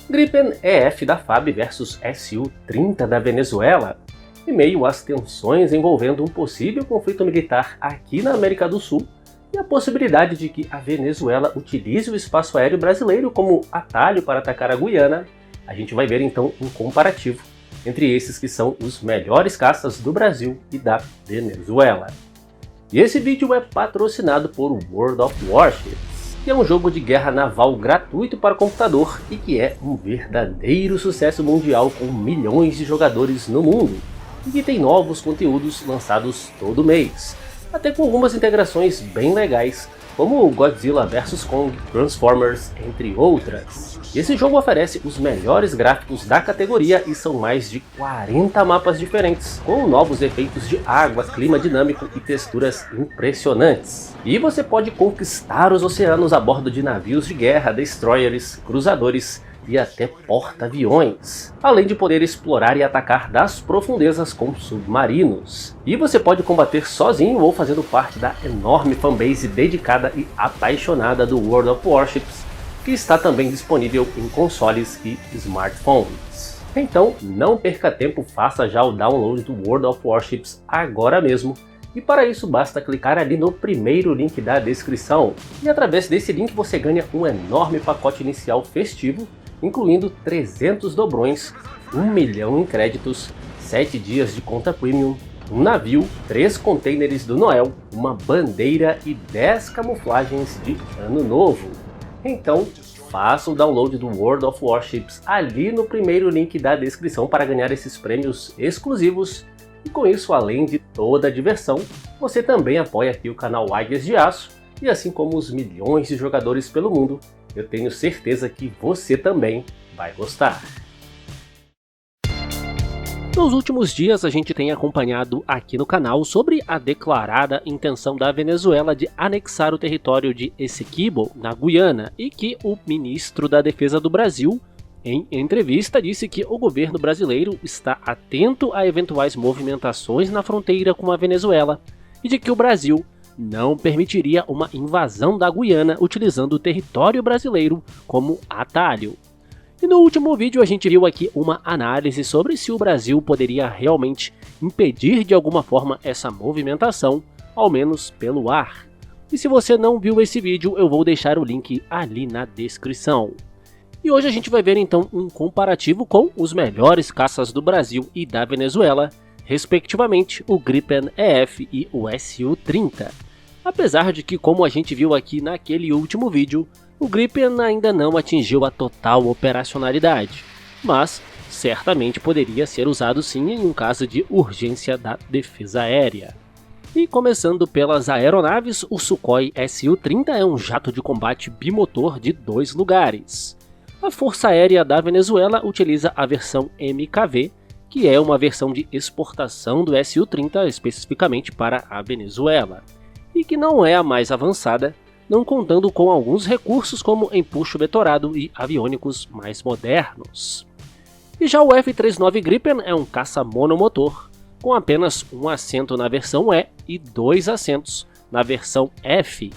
Gripen EF da FAB versus Su-30 da Venezuela, em meio às tensões envolvendo um possível conflito militar aqui na América do Sul e a possibilidade de que a Venezuela utilize o espaço aéreo brasileiro como atalho para atacar a Guiana, a gente vai ver então um comparativo entre esses que são os melhores caças do Brasil e da Venezuela. E esse vídeo é patrocinado por World of Warships, que é um jogo de guerra naval gratuito para computador e que é um verdadeiro sucesso mundial com milhões de jogadores no mundo, e que tem novos conteúdos lançados todo mês, até com algumas integrações bem legais, como Godzilla vs Kong, Transformers, entre outras. Esse jogo oferece os melhores gráficos da categoria e são mais de 40 mapas diferentes, com novos efeitos de água, clima dinâmico e texturas impressionantes. E você pode conquistar os oceanos a bordo de navios de guerra, destroyers, cruzadores e até porta-aviões, além de poder explorar e atacar das profundezas com submarinos. E você pode combater sozinho ou fazendo parte da enorme fanbase dedicada e apaixonada do World of Warships, que está também disponível em consoles e smartphones. Então não perca tempo, faça já o download do World of Warships agora mesmo, e para isso basta clicar ali no primeiro link da descrição, e através desse link você ganha um enorme pacote inicial festivo, incluindo 300 dobrões, 1 milhão em créditos, 7 dias de conta premium, um navio, 3 containers do Noel, uma bandeira e 10 camuflagens de Ano Novo. Então faça o download do World of Warships ali no primeiro link da descrição para ganhar esses prêmios exclusivos, e com isso, além de toda a diversão, você também apoia aqui o canal Águias de Aço, e assim como os milhões de jogadores pelo mundo, eu tenho certeza que você também vai gostar. Nos últimos dias a gente tem acompanhado aqui no canal sobre a declarada intenção da Venezuela de anexar o território de Essequibo, na Guiana, e que o ministro da Defesa do Brasil, em entrevista, disse que o governo brasileiro está atento a eventuais movimentações na fronteira com a Venezuela e de que o Brasil não permitiria uma invasão da Guiana utilizando o território brasileiro como atalho. E no último vídeo a gente viu aqui uma análise sobre se o Brasil poderia realmente impedir de alguma forma essa movimentação, ao menos pelo ar. E se você não viu esse vídeo, eu vou deixar o link ali na descrição. E hoje a gente vai ver então um comparativo com os melhores caças do Brasil e da Venezuela, respectivamente o Gripen EF e o Su-30. Apesar de que, como a gente viu aqui naquele último vídeo, o Gripen ainda não atingiu a total operacionalidade, mas certamente poderia ser usado sim em um caso de urgência da defesa aérea. E começando pelas aeronaves, o Sukhoi Su-30 é um jato de combate bimotor de 2 lugares. A Força Aérea da Venezuela utiliza a versão MKV, que é uma versão de exportação do Su-30 especificamente para a Venezuela, e que não é a mais avançada, não contando com alguns recursos como empuxo vetorado e aviônicos mais modernos. E já o F-39 Gripen é um caça monomotor, com apenas um assento na versão E e 2 assentos na versão F.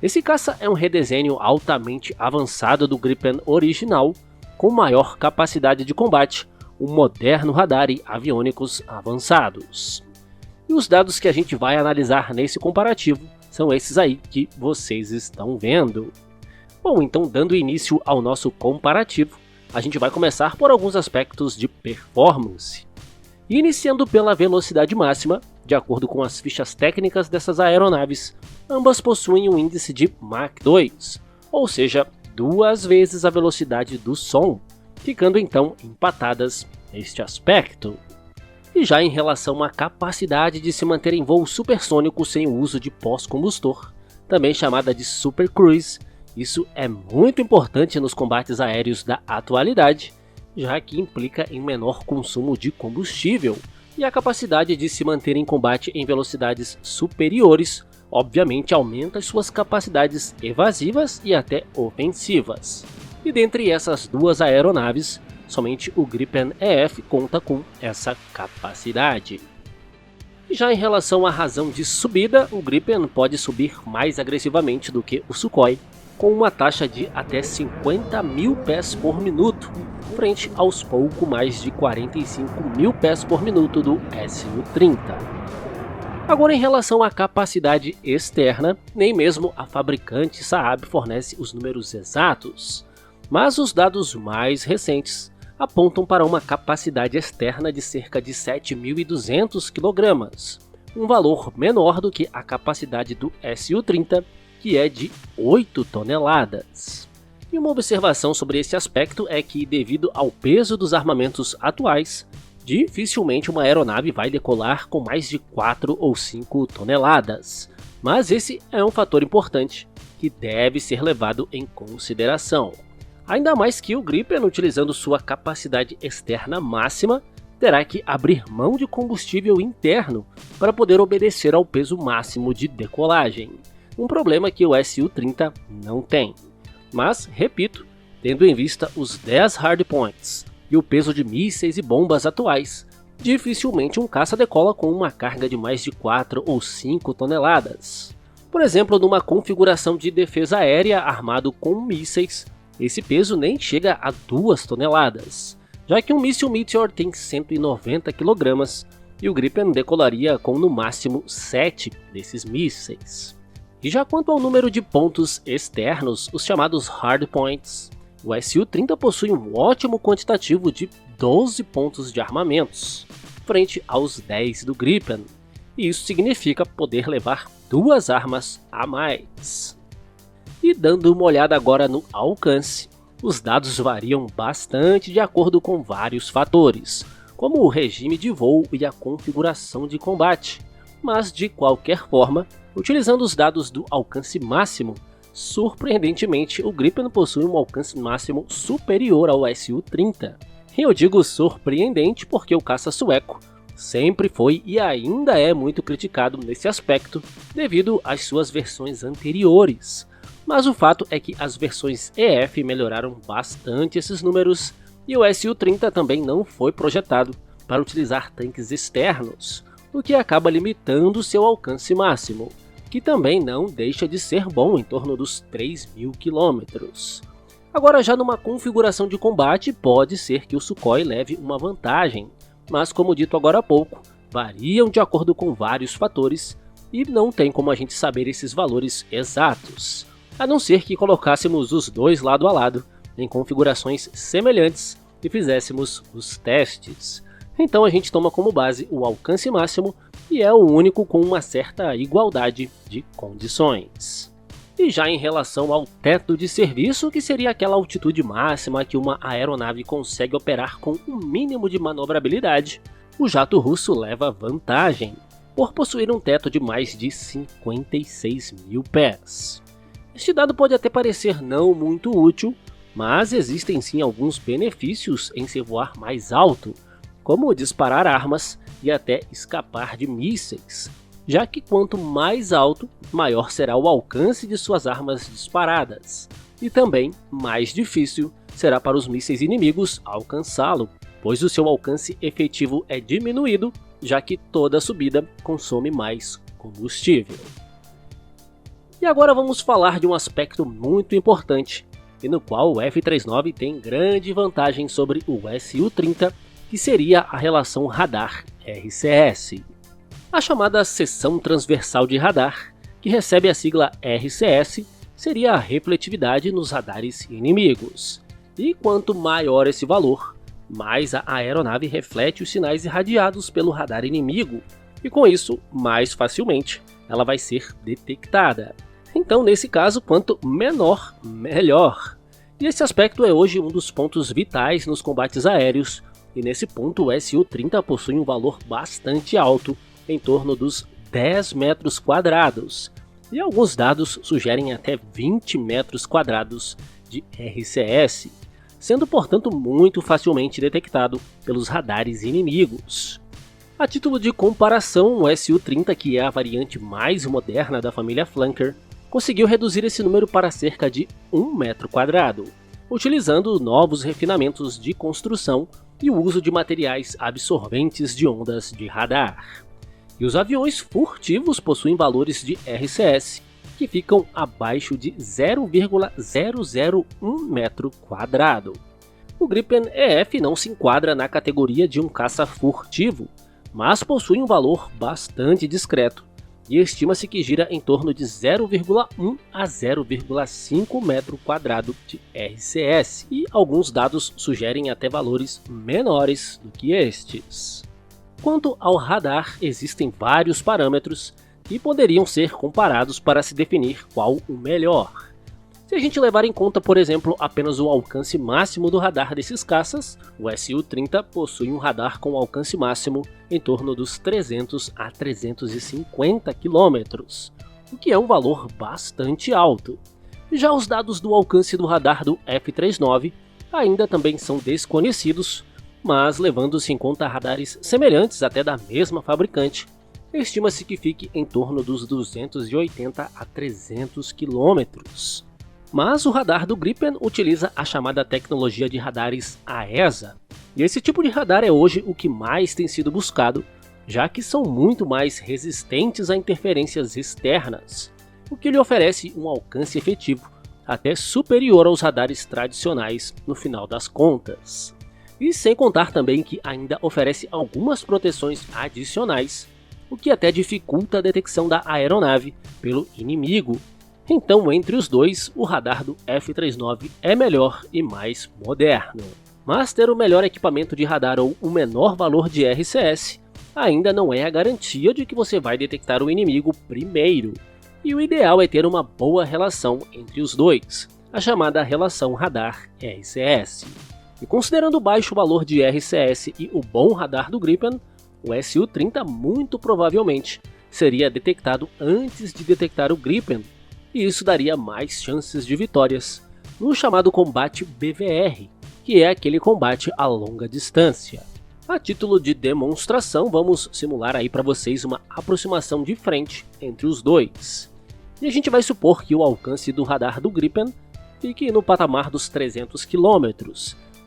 Esse caça é um redesenho altamente avançado do Gripen original, com maior capacidade de combate, um moderno radar e aviônicos avançados. E os dados que a gente vai analisar nesse comparativo são esses aí que vocês estão vendo. Bom, então dando início ao nosso comparativo, a gente vai começar por alguns aspectos de performance. E iniciando pela velocidade máxima, de acordo com as fichas técnicas dessas aeronaves, ambas possuem um índice de Mach 2, ou seja, 2 vezes a velocidade do som, ficando então empatadas neste aspecto. E já em relação à capacidade de se manter em voo supersônico sem o uso de pós-combustor, também chamada de Super Cruise, isso é muito importante nos combates aéreos da atualidade, já que implica em menor consumo de combustível, e a capacidade de se manter em combate em velocidades superiores, obviamente aumenta as suas capacidades evasivas e até ofensivas. E dentre essas duas aeronaves, somente o Gripen EF conta com essa capacidade. Já em relação à razão de subida, o Gripen pode subir mais agressivamente do que o Sukhoi, com uma taxa de até 50 mil pés por minuto, frente aos pouco mais de 45 mil pés por minuto do Su-30. Agora, em relação à capacidade externa, nem mesmo a fabricante Saab fornece os números exatos, mas os dados mais recentes apontam para uma capacidade externa de cerca de 7.200 kg, um valor menor do que a capacidade do Su-30, que é de 8 toneladas. E uma observação sobre esse aspecto é que, devido ao peso dos armamentos atuais, dificilmente uma aeronave vai decolar com mais de 4 ou 5 toneladas. Mas esse é um fator importante que deve ser levado em consideração. Ainda mais que o Gripen, utilizando sua capacidade externa máxima, terá que abrir mão de combustível interno para poder obedecer ao peso máximo de decolagem. Um problema que o Su-30 não tem. Mas, repito, tendo em vista os 10 hardpoints e o peso de mísseis e bombas atuais, dificilmente um caça decola com uma carga de mais de 4 ou 5 toneladas. Por exemplo, numa configuração de defesa aérea armado com mísseis, esse peso nem chega a 2 toneladas, já que um míssil Meteor tem 190 kg e o Gripen decolaria com no máximo 7 desses mísseis. E já quanto ao número de pontos externos, os chamados hardpoints, o Su-30 possui um ótimo quantitativo de 12 pontos de armamentos, frente aos 10 do Gripen, e isso significa poder levar 2 armas a mais. E dando uma olhada agora no alcance, os dados variam bastante de acordo com vários fatores, como o regime de voo e a configuração de combate, mas de qualquer forma, utilizando os dados do alcance máximo, surpreendentemente o Gripen possui um alcance máximo superior ao Su-30. E eu digo surpreendente porque o caça sueco sempre foi e ainda é muito criticado nesse aspecto devido às suas versões anteriores. Mas o fato é que as versões EF melhoraram bastante esses números e o Su-30 também não foi projetado para utilizar tanques externos, o que acaba limitando seu alcance máximo, que também não deixa de ser bom, em torno dos 3.000 km. Agora, já numa configuração de combate, pode ser que o Sukhoi leve uma vantagem, mas como dito agora há pouco, variam de acordo com vários fatores e não tem como a gente saber esses valores exatos, a não ser que colocássemos os dois lado a lado em configurações semelhantes e fizéssemos os testes. Então a gente toma como base o alcance máximo e é o único com uma certa igualdade de condições. E já em relação ao teto de serviço, que seria aquela altitude máxima que uma aeronave consegue operar com um mínimo de manobrabilidade, o jato russo leva vantagem, por possuir um teto de mais de 56 mil pés. Este dado pode até parecer não muito útil, mas existem sim alguns benefícios em se voar mais alto, como disparar armas e até escapar de mísseis, já que quanto mais alto, maior será o alcance de suas armas disparadas, e também mais difícil será para os mísseis inimigos alcançá-lo, pois o seu alcance efetivo é diminuído, já que toda subida consome mais combustível. E agora vamos falar de um aspecto muito importante, e no qual o F-39 tem grande vantagem sobre o Su-30, que seria a relação radar-RCS. A chamada seção transversal de radar, que recebe a sigla RCS, seria a refletividade nos radares inimigos. E quanto maior esse valor, mais a aeronave reflete os sinais irradiados pelo radar inimigo, e com isso, mais facilmente, ela vai ser detectada. Então, nesse caso, quanto menor, melhor. E esse aspecto é hoje um dos pontos vitais nos combates aéreos, e nesse ponto o Su-30 possui um valor bastante alto, em torno dos 10 metros quadrados, e alguns dados sugerem até 20 metros quadrados de RCS, sendo portanto muito facilmente detectado pelos radares inimigos. A título de comparação, o Su-30, que é a variante mais moderna da família Flanker, conseguiu reduzir esse número para cerca de 1 metro quadrado, utilizando novos refinamentos de construção e o uso de materiais absorventes de ondas de radar. E os aviões furtivos possuem valores de RCS que ficam abaixo de 0,001 metro quadrado. O Gripen EF não se enquadra na categoria de um caça furtivo, mas possui um valor bastante discreto, e estima-se que gira em torno de 0,1 a 0,5 metro quadrado de RCS, e alguns dados sugerem até valores menores do que estes. Quanto ao radar, existem vários parâmetros que poderiam ser comparados para se definir qual o melhor. Se a gente levar em conta, por exemplo, apenas o alcance máximo do radar desses caças, o Su-30 possui um radar com alcance máximo em torno dos 300 a 350 km, o que é um valor bastante alto. Já os dados do alcance do radar do F-39 ainda também são desconhecidos, mas levando-se em conta radares semelhantes até da mesma fabricante, estima-se que fique em torno dos 280 a 300 km. Mas o radar do Gripen utiliza a chamada tecnologia de radares AESA, e esse tipo de radar é hoje o que mais tem sido buscado, já que são muito mais resistentes a interferências externas, o que lhe oferece um alcance efetivo até superior aos radares tradicionais no final das contas. E sem contar também que ainda oferece algumas proteções adicionais, o que até dificulta a detecção da aeronave pelo inimigo. Então, entre os dois, o radar do F-39 é melhor e mais moderno. Mas ter o melhor equipamento de radar ou o menor valor de RCS ainda não é a garantia de que você vai detectar o inimigo primeiro. E o ideal é ter uma boa relação entre os dois, a chamada relação radar-RCS. E considerando o baixo valor de RCS e o bom radar do Gripen, o Su-30 muito provavelmente seria detectado antes de detectar o Gripen, e isso daria mais chances de vitórias no chamado combate BVR, que é aquele combate a longa distância. A título de demonstração, vamos simular aí para vocês uma aproximação de frente entre os dois. E a gente vai supor que o alcance do radar do Gripen fique no patamar dos 300 km,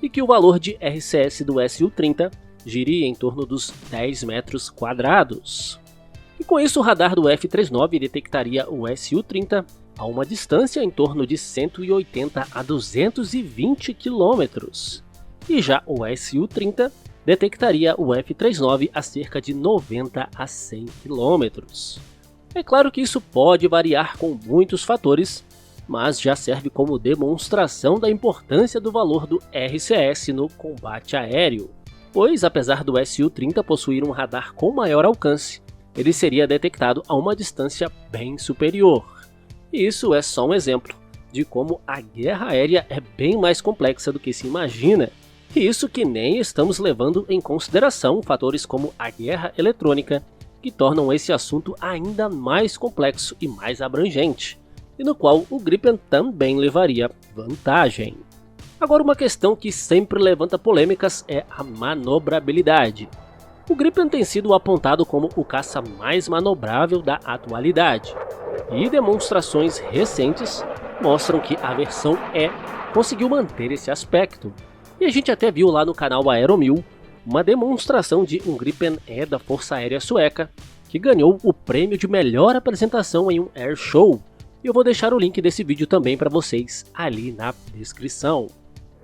e que o valor de RCS do Su-30 gire em torno dos 10 metros quadrados. E com isso o radar do F-39 detectaria o Su-30 a uma distância em torno de 180 a 220 km. E já o Su-30 detectaria o F-39 a cerca de 90 a 100 km. É claro que isso pode variar com muitos fatores, mas já serve como demonstração da importância do valor do RCS no combate aéreo. Pois apesar do Su-30 possuir um radar com maior alcance, ele seria detectado a uma distância bem superior. E isso é só um exemplo de como a guerra aérea é bem mais complexa do que se imagina, e isso que nem estamos levando em consideração fatores como a guerra eletrônica, que tornam esse assunto ainda mais complexo e mais abrangente, e no qual o Gripen também levaria vantagem. Agora, uma questão que sempre levanta polêmicas é a manobrabilidade. O Gripen tem sido apontado como o caça mais manobrável da atualidade, e demonstrações recentes mostram que a versão E conseguiu manter esse aspecto. E a gente até viu lá no canal Aero1000 uma demonstração de um Gripen E da Força Aérea Sueca, que ganhou o prêmio de melhor apresentação em um Air Show, e eu vou deixar o link desse vídeo também para vocês ali na descrição.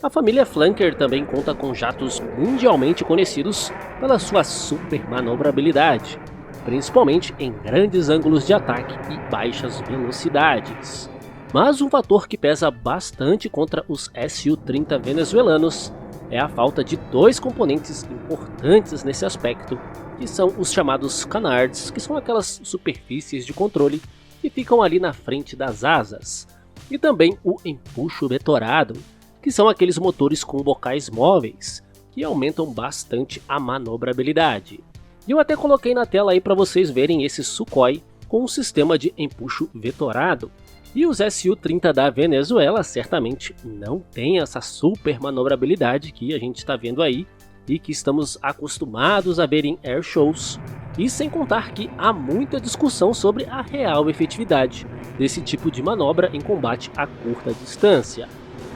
A família Flanker também conta com jatos mundialmente conhecidos pela sua super manobrabilidade, principalmente em grandes ângulos de ataque e baixas velocidades. Mas um fator que pesa bastante contra os Su-30 venezuelanos é a falta de dois componentes importantes nesse aspecto, que são os chamados canards, que são aquelas superfícies de controle que ficam ali na frente das asas, e também o empuxo vetorado, que são aqueles motores com bocais móveis, que aumentam bastante a manobrabilidade. E eu até coloquei na tela aí para vocês verem esse Sukhoi com um sistema de empuxo vetorado. E os Su-30 da Venezuela certamente não têm essa super manobrabilidade que a gente está vendo aí e que estamos acostumados a ver em air shows. E sem contar que há muita discussão sobre a real efetividade desse tipo de manobra em combate a curta distância,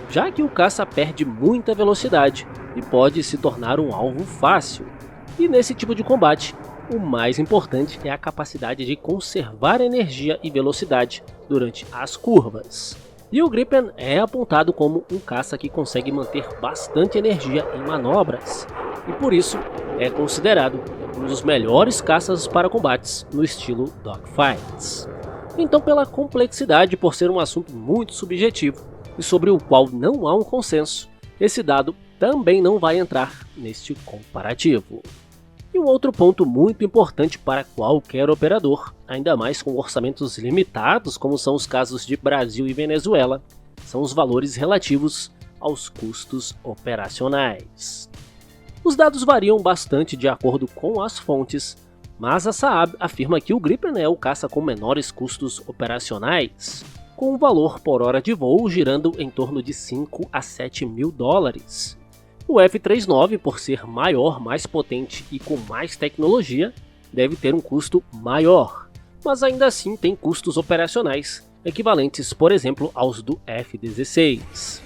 já que o caça perde muita velocidade e pode se tornar um alvo fácil. E nesse tipo de combate, O mais importante é a capacidade de conservar energia e velocidade durante as curvas. E o Gripen é apontado como um caça que consegue manter bastante energia em manobras, e por isso é considerado um dos melhores caças para combates no estilo dogfights. Então, pela complexidade, por ser um assunto muito subjetivo e sobre o qual não há um consenso, esse dado também não vai entrar neste comparativo. E um outro ponto muito importante para qualquer operador, ainda mais com orçamentos limitados como são os casos de Brasil e Venezuela, são os valores relativos aos custos operacionais. Os dados variam bastante de acordo com as fontes, mas a Saab afirma que o Gripen é o caça com menores custos operacionais, com um valor por hora de voo girando em torno de 5 a 7 mil dólares. O F-39, por ser maior, mais potente e com mais tecnologia, deve ter um custo maior, mas ainda assim tem custos operacionais equivalentes, por exemplo, aos do F-16.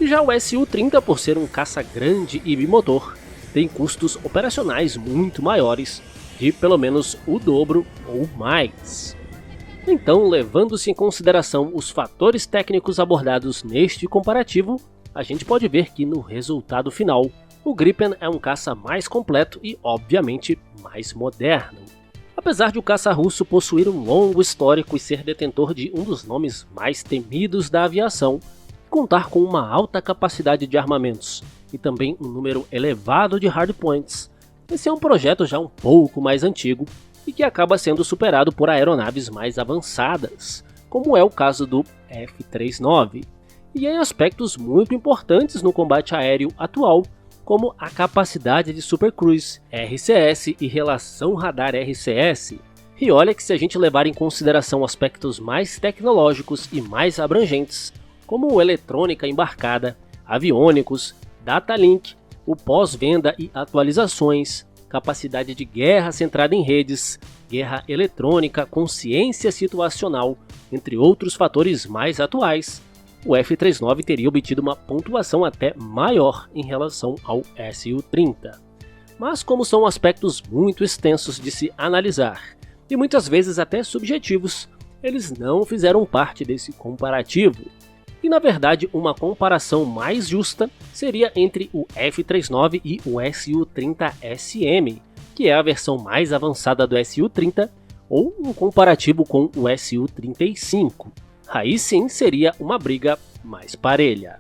Já o Su-30, por ser um caça grande e bimotor, tem custos operacionais muito maiores, de pelo menos o dobro ou mais. Então, levando-se em consideração os fatores técnicos abordados neste comparativo, a gente pode ver que no resultado final, o Gripen é um caça mais completo e, obviamente, mais moderno. Apesar de o caça russo possuir um longo histórico e ser detentor de um dos nomes mais temidos da aviação, contar com uma alta capacidade de armamentos e também um número elevado de hardpoints, esse é um projeto já um pouco mais antigo e que acaba sendo superado por aeronaves mais avançadas, como é o caso do F-39. E em aspectos muito importantes no combate aéreo atual, como a capacidade de supercruise, RCS e relação radar-RCS. E olha que se a gente levar em consideração aspectos mais tecnológicos e mais abrangentes, como eletrônica embarcada, aviônicos, data link, o pós-venda e atualizações, capacidade de guerra centrada em redes, guerra eletrônica, consciência situacional, entre outros fatores mais atuais, o F-39 teria obtido uma pontuação até maior em relação ao Su-30. Mas como são aspectos muito extensos de se analisar, e muitas vezes até subjetivos, eles não fizeram parte desse comparativo. E na verdade, uma comparação mais justa seria entre o F-39 e o Su-30SM, que é a versão mais avançada do Su-30, ou um comparativo com o Su-35. Aí sim seria uma briga mais parelha.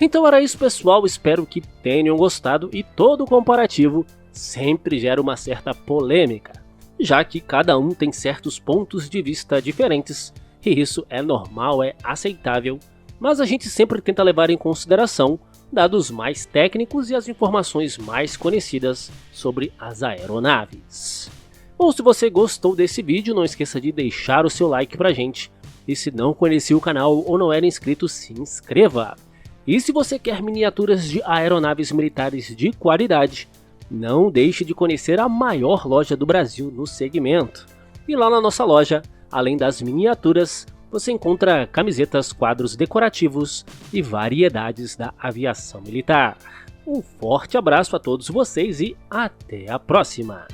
Então era isso, pessoal, espero que tenham gostado, e todo comparativo sempre gera uma certa polêmica, já que cada um tem certos pontos de vista diferentes, e isso é normal, é aceitável, mas a gente sempre tenta levar em consideração dados mais técnicos e as informações mais conhecidas sobre as aeronaves. Ou se você gostou desse vídeo, não esqueça de deixar o seu like pra gente, e se não conhecia o canal ou não era inscrito, se inscreva. E se você quer miniaturas de aeronaves militares de qualidade, não deixe de conhecer a maior loja do Brasil no segmento. E lá na nossa loja, além das miniaturas, você encontra camisetas, quadros decorativos e variedades da aviação militar. Um forte abraço a todos vocês e até a próxima!